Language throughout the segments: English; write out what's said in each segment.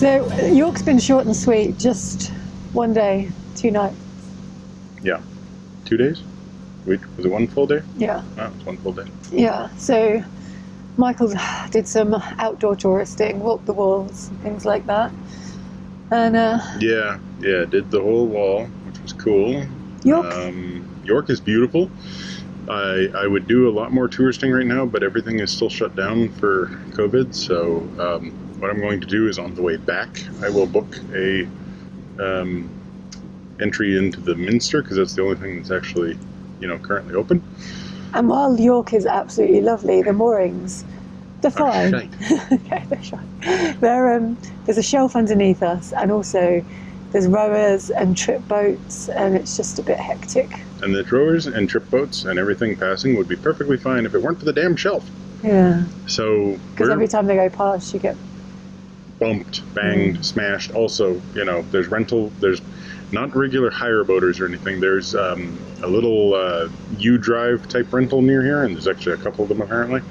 So York's been short and sweet, just one day, 2 nights. Yeah. 2 days? Wait, was it one full day? Yeah. Oh, it was one full day. Yeah, so Michael did some outdoor touristing, walked the walls, things like that. And Yeah, did the whole wall, which was cool. York? York is beautiful. I would do a lot more touristing right now, but everything is still shut down for COVID. So what I'm going to do is on the way back, I will book a entry into the Minster, because that's the only thing that's actually, currently open. And while York is absolutely lovely, the moorings, they're fine. Okay, they're fine. There's a shelf underneath us, and also there's rowers and trip boats, and it's just a bit hectic. And the rowers and trip boats and everything passing would be perfectly fine if it weren't for the damn shelf. Yeah. So because every time they go past, you get bumped, banged, smashed. Also, there's not regular hire boaters or anything. There's a little U-Drive type rental near here, and there's actually a couple of them apparently.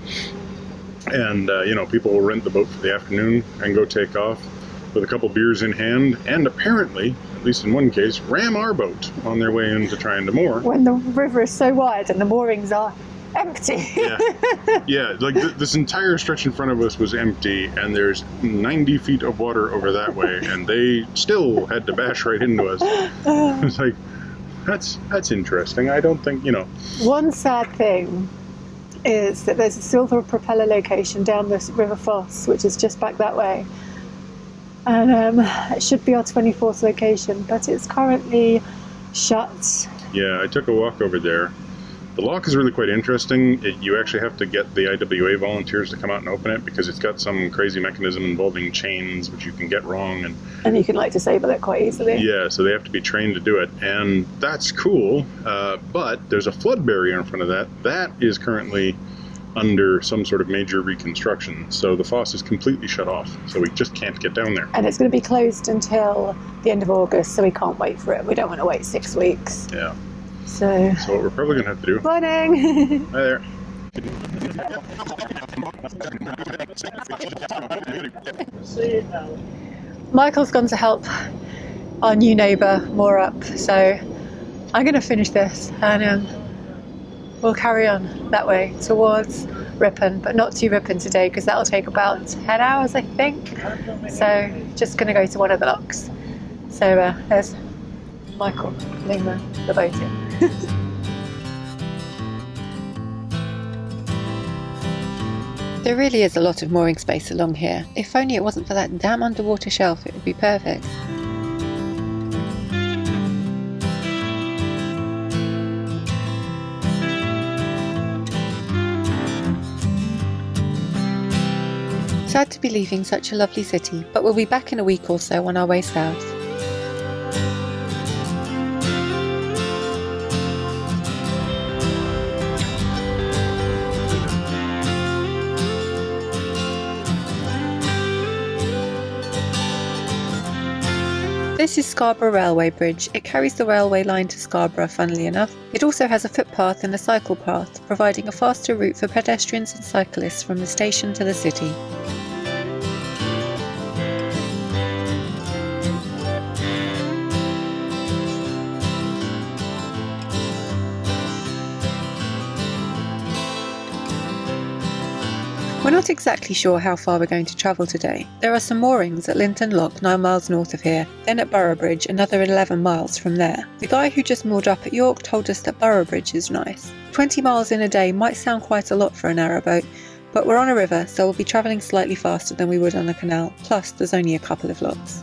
And, people will rent the boat for the afternoon and go take off with a couple beers in hand, and apparently, at least in one case, ram our boat on their way into trying to moor. When the river is so wide and the moorings are empty. Yeah, like this entire stretch in front of us was empty, and there's 90 feet of water over that way, and they still had to bash right into us. It's like, that's interesting. I don't think, One sad thing is that there's a silver propeller location down this River Foss, which is just back that way. And it should be our 24th location, but it's currently shut. Yeah, I took a walk over there. The lock is really quite interesting. You actually have to get the IWA volunteers to come out and open it, because it's got some crazy mechanism involving chains, which you can get wrong. And you can disable it quite easily. Yeah, so they have to be trained to do it. And that's cool, but there's a flood barrier in front of that. That is currently under some sort of major reconstruction. So the foss is completely shut off. So we just can't get down there. And it's going to be closed until the end of August, so we can't wait for it. We don't want to wait 6 weeks. Yeah. So what we're probably going to have to do... Morning! Hi there. Michael's gone to help our new neighbour moor up, so I'm going to finish this and we'll carry on that way towards Ripon, but not to Ripon today because that'll take about 10 hours, I think. So just going to go to one of the locks. So there's Michael putting the boat in. There really is a lot of mooring space along here. If only it wasn't for that damn underwater shelf, it would be perfect. Sad to be leaving such a lovely city, but we'll be back in a week or so on our way south. This is Scarborough Railway Bridge. It carries the railway line to Scarborough, funnily enough. It also has a footpath and a cycle path, providing a faster route for pedestrians and cyclists from the station to the city. We're not exactly sure how far we're going to travel today. There are some moorings at Linton Lock 9 miles north of here, then at Boroughbridge another 11 miles from there. The guy who just moored up at York told us that Boroughbridge is nice. 20 miles in a day might sound quite a lot for a narrowboat, but we're on a river, so we'll be travelling slightly faster than we would on a canal, plus there's only a couple of locks.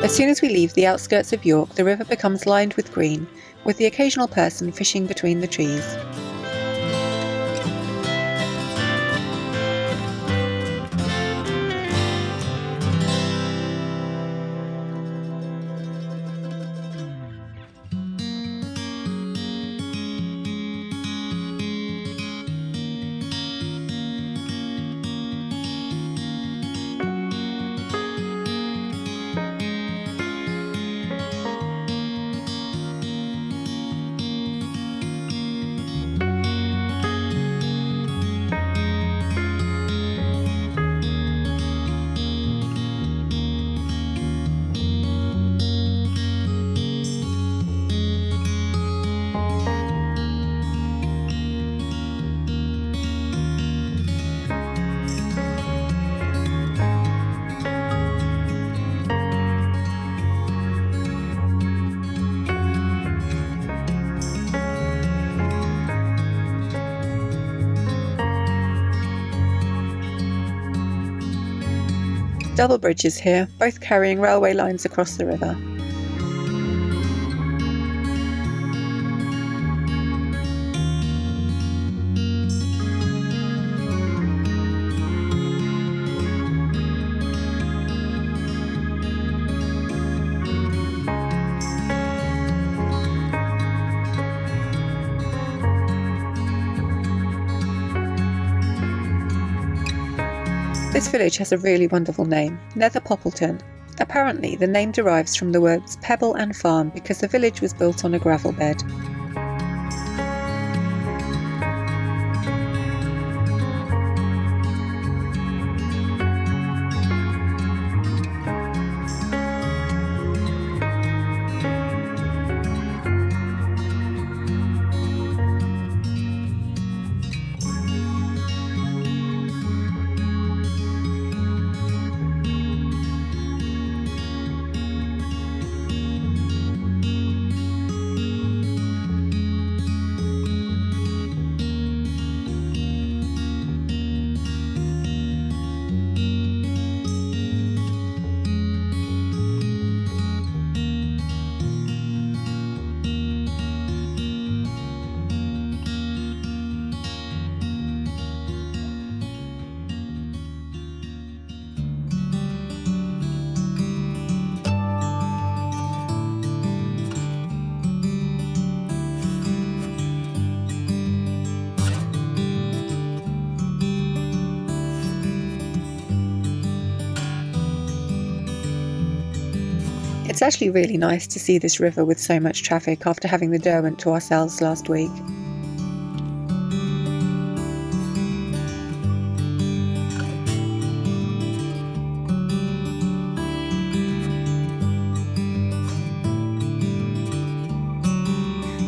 As soon as we leave the outskirts of York, the river becomes lined with green, with the occasional person fishing between the trees. Double bridges here, both carrying railway lines across the river. This village has a really wonderful name, Nether Poppleton. Apparently, the name derives from the words pebble and farm because the village was built on a gravel bed. It's actually really nice to see this river with so much traffic after having the Derwent to ourselves last week.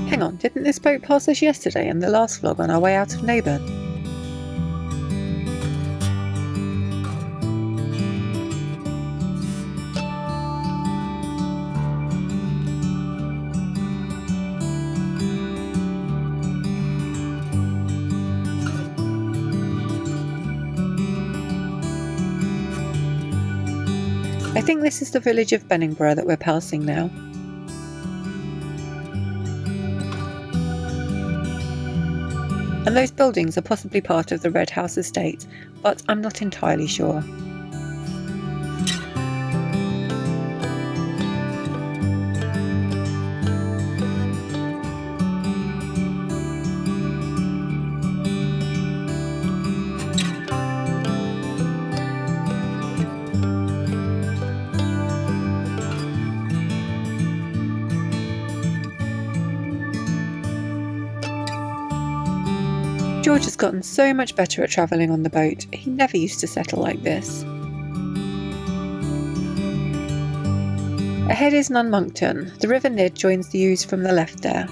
Hang on, didn't this boat pass us yesterday in the last vlog on our way out of Neighbour? I think this is the village of Benningborough that we're passing now. And those buildings are possibly part of the Red House estate, but I'm not entirely sure. George has gotten so much better at travelling on the boat. He never used to settle like this. Ahead is Nunmonkton. The River Nid joins the Ouse from the left there.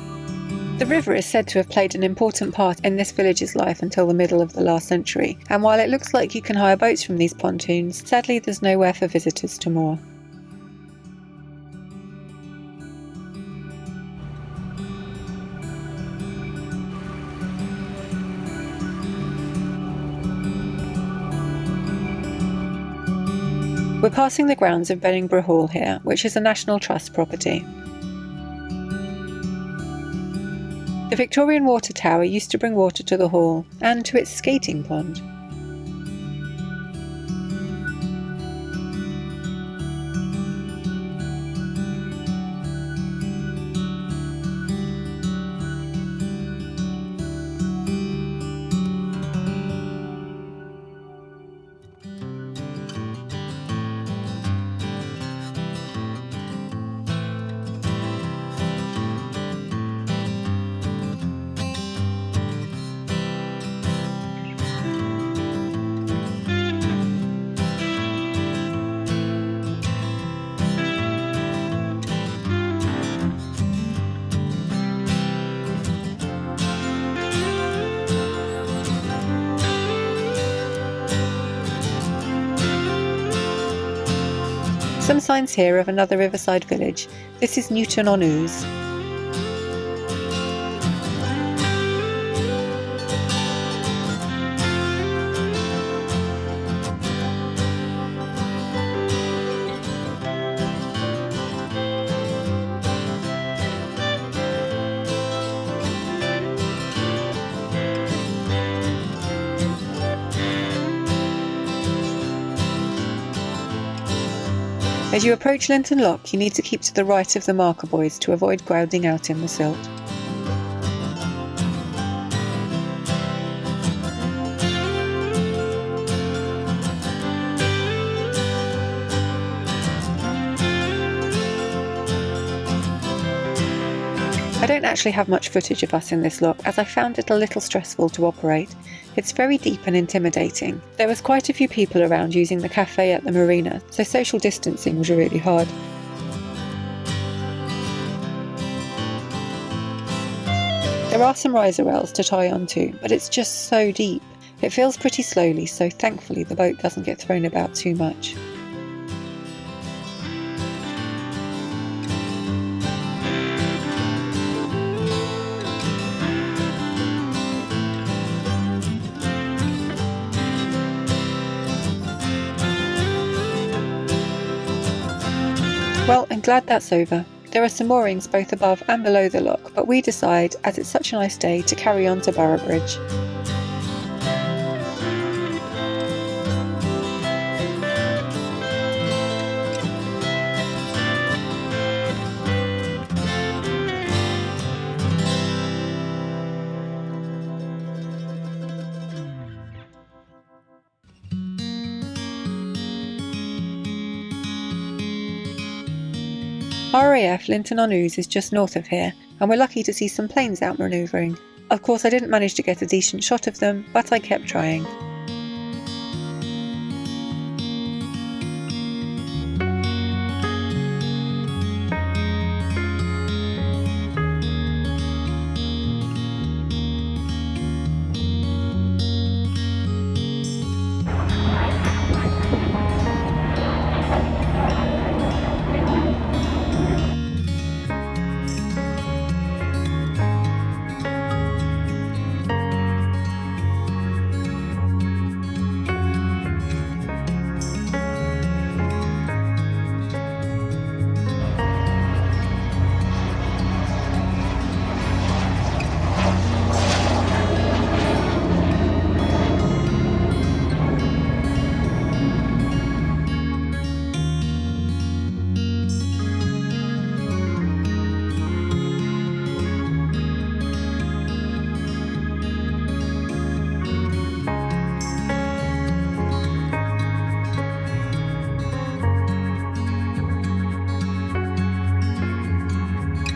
The river is said to have played an important part in this village's life until the middle of the last century, and while it looks like you can hire boats from these pontoons, sadly there's nowhere for visitors to moor. We're passing the grounds of Benningborough Hall here, which is a National Trust property. The Victorian water tower used to bring water to the hall and to its skating pond. Some signs here of another riverside village. This is Newton on Ouse. As you approach Linton Lock, you need to keep to the right of the marker buoys to avoid grounding out in the silt. I don't actually have much footage of us in this lock, as I found it a little stressful to operate. It's very deep and intimidating. There was quite a few people around using the cafe at the marina, so social distancing was really hard. There are some riser rails to tie onto, but it's just so deep. It fills pretty slowly, so thankfully the boat doesn't get thrown about too much. Well, I'm glad that's over. There are some moorings both above and below the lock, but we decide, as it's such a nice day, to carry on to Boroughbridge. RAF Linton on Ouse is just north of here, and we're lucky to see some planes out manoeuvring. Of course I didn't manage to get a decent shot of them, but I kept trying.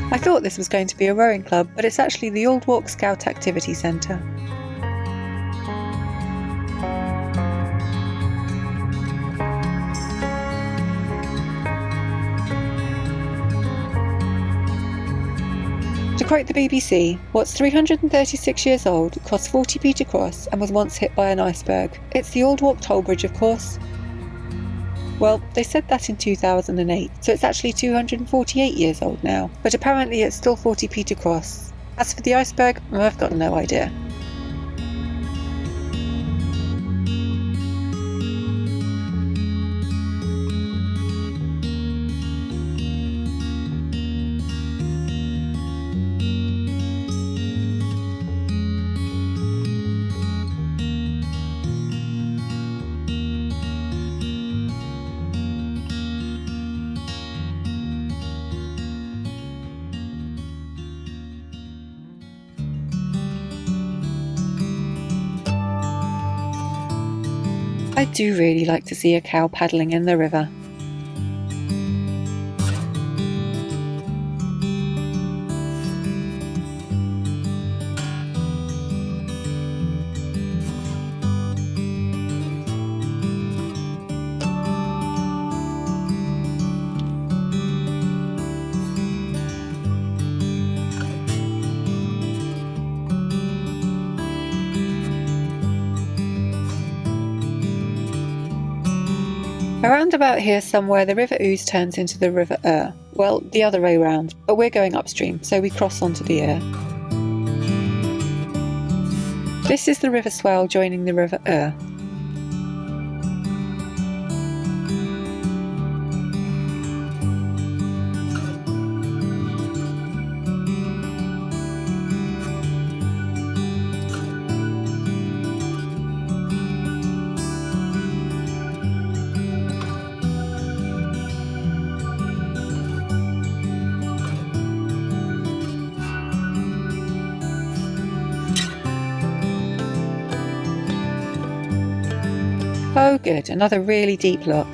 I thought this was going to be a rowing club, but it's actually the Old Walk Scout Activity Centre. To quote the BBC, what's 336 years old, cost 40p to cross and was once hit by an iceberg. It's the Old Walk toll bridge, of course. Well, they said that in 2008, so it's actually 248 years old now, but apparently it's still 40p to cross. As for the iceberg, I've got no idea. I do really like to see a cow paddling in the river. Around about here somewhere the River Ouse turns into the River Ure. Well, the other way round, but we're going upstream, so we cross onto the Ure. This is the River Swale joining the River Ure. Oh good, another really deep look.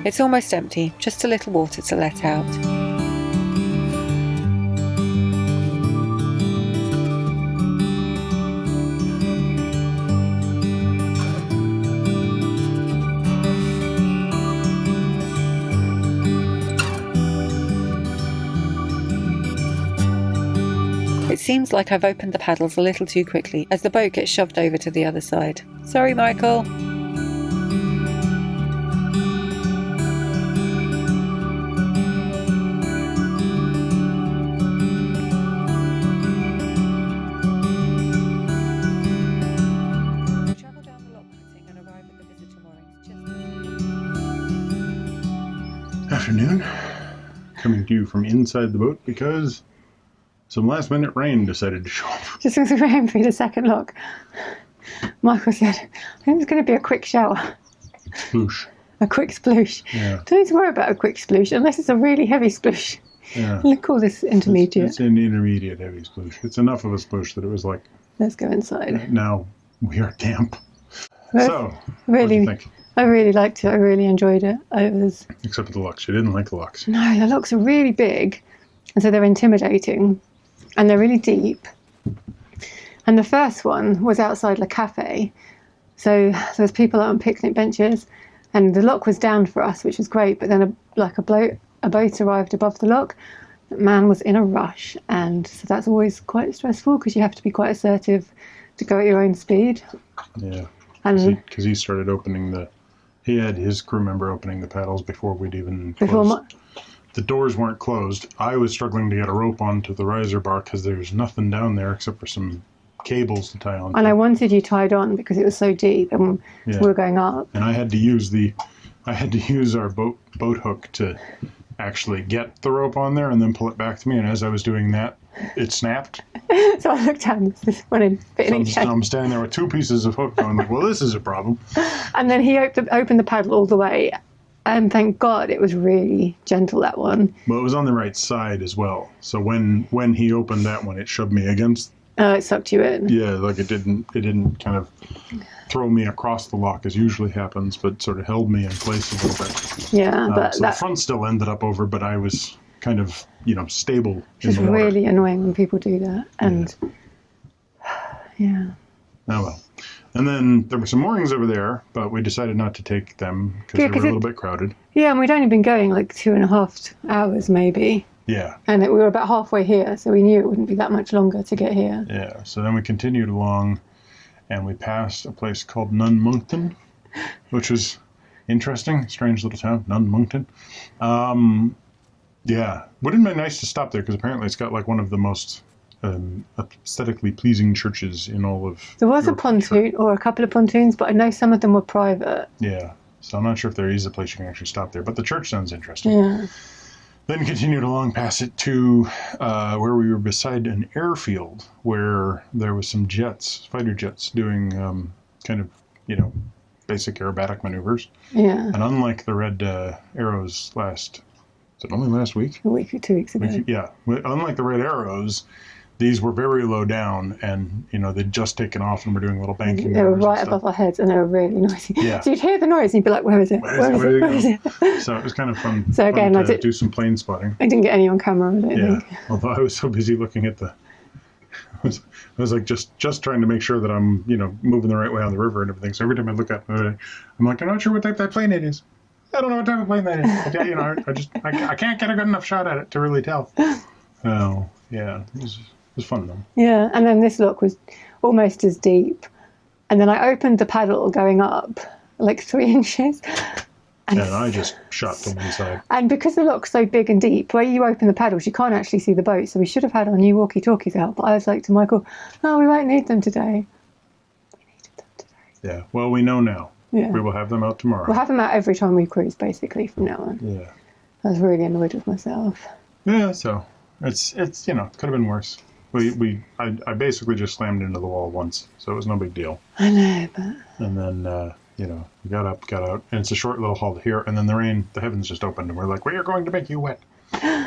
It's almost empty, just a little water to let out. It seems like I've opened the paddles a little too quickly as the boat gets shoved over to the other side. Sorry, Michael. Travel down the lock cutting and arrive at the visitor moorings. Afternoon. Coming to you from inside the boat because some last minute rain decided to show up. Just as we ran through the second lock, Michael said, I think it's going to be a quick shower. Sploosh. A quick sploosh. Yeah. Don't need to worry about a quick sploosh unless it's a really heavy sploosh. Yeah. We'll call this intermediate. It's an intermediate heavy sploosh. It's enough of a sploosh that it was like, Let's go inside. now we are damp. Well, So, what do really, you think? I really liked it. I really enjoyed it. It was Except for the locks. You didn't like the locks. no, the locks are really big, and so they're intimidating, and they're really deep. And the first one was outside the cafe, so there was people out on picnic benches, and the lock was down for us, which was great. But then a boat arrived above the lock. The man was in a rush, and so that's always quite stressful because you have to be quite assertive to go at your own speed. Yeah. And Because he started opening he had his crew member opening the paddles before we'd even before closed. The doors weren't closed. I was struggling to get a rope onto the riser bar because there's nothing down there except for some cables to tie on. and I wanted you tied on because it was so deep, and Yeah. we were going up. And I had to use our boat hook to actually get the rope on there and then pull it back to me. And as I was doing that, it snapped. So I looked down, this one in fitting So I'm standing there with two pieces of hook going like, well, this is a problem. And then he opened the paddle all the way, and thank God it was really gentle, that one. Well, it was on the right side as well. So when he opened that one, it shoved me against. It sucked you in. Yeah, like it didn't kind of throw me across the lock as usually happens, but sort of held me in place a little bit. Yeah, but so the front still ended up over, but I was kind of, stable. It's in the water. really annoying when people do that. And yeah. Oh well. And then there were some moorings over there, but we decided not to take them because Yeah, they were 'cause a little bit crowded. Yeah, and we'd only been going like 2.5 hours maybe. Yeah. And we were about halfway here, so we knew it wouldn't be that much longer to get here. Yeah. So then we continued along, and we passed a place called Nunmonkton, which was interesting. Strange little town, Nunmonkton. Yeah. Would have been nice to stop there because apparently it's got like one of the most aesthetically pleasing churches in all of. There was a Yorkshire. pontoon, or a couple of pontoons, but I know some of them were private. Yeah. So I'm not sure if there is a place you can actually stop there, but the church sounds interesting. Yeah. Then continued along past it to where we were beside an airfield where there was some jets, fighter jets, doing kind of, basic aerobatic maneuvers. Yeah. And unlike the red arrows was it only last week? A week or 2 weeks ago. Yeah. Unlike the red arrows, these were very low down, and they'd just taken off and were doing little banking. They were right above our heads, and they were really noisy. Yeah. So you'd hear the noise, and you'd be like, "Where is it? Where is it?" So it was kind of fun. So again, fun to do some plane spotting. I didn't get any on camera. I don't think. Although I was so busy looking at I was like just trying to make sure that I'm moving the right way on the river and everything. So every time I look up, I'm like, I'm not sure what type that plane it is. I don't know what type of plane that is. I can't get a good enough shot at it to really tell. Oh yeah, it was fun though. Yeah, and then this lock was almost as deep, and then I opened the paddle going up like 3 inches. And I just shot to one side. And because the lock's so big and deep, where you open the paddles, you can't actually see the boat. So we should have had our new walkie-talkies out. But I was like to Michael, "No, we won't need them today." We needed them today. Yeah. Well, we know now. Yeah. We will have them out tomorrow. We'll have them out every time we cruise, basically, from now on. Yeah. I was really annoyed with myself. Yeah. So it's could have been worse. I basically just slammed into the wall once, so it was no big deal. I know, but. And then we got up, got out, and it's a short little haul here. And then the heavens just opened, and we're like, "We are going to make you wet."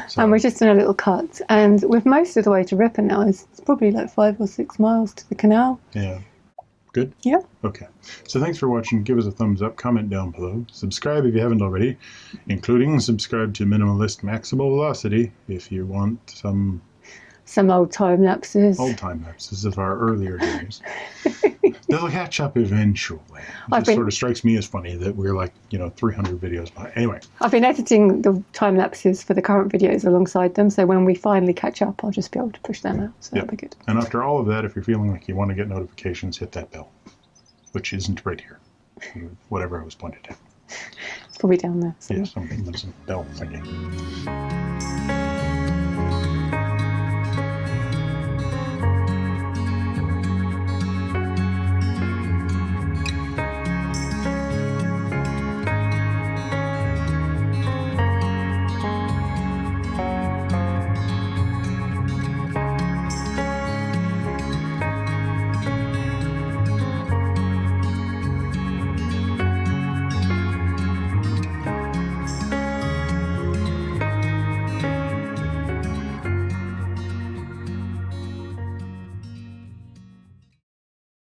So, and we're just in a little cut. And with most of the way to Ripon now, it's probably like 5 or 6 miles to the canal. Yeah. Good? Yeah. Okay. So thanks for watching. Give us a thumbs up, comment down below. Subscribe if you haven't already, including subscribe to Minimalist Maximal Velocity if you want some old time lapses. Old time lapses of our earlier days. They'll catch up eventually. It sort of strikes me as funny that we're like, 300 videos behind. Anyway. I've been editing the time lapses for the current videos alongside them, so when we finally catch up, I'll just be able to push them out. So that'll be good. And after all of that, if you're feeling like you want to get notifications, hit that bell, which isn't right here. Whatever I was pointed at. It's probably down there. Yeah, there's a bell thingy.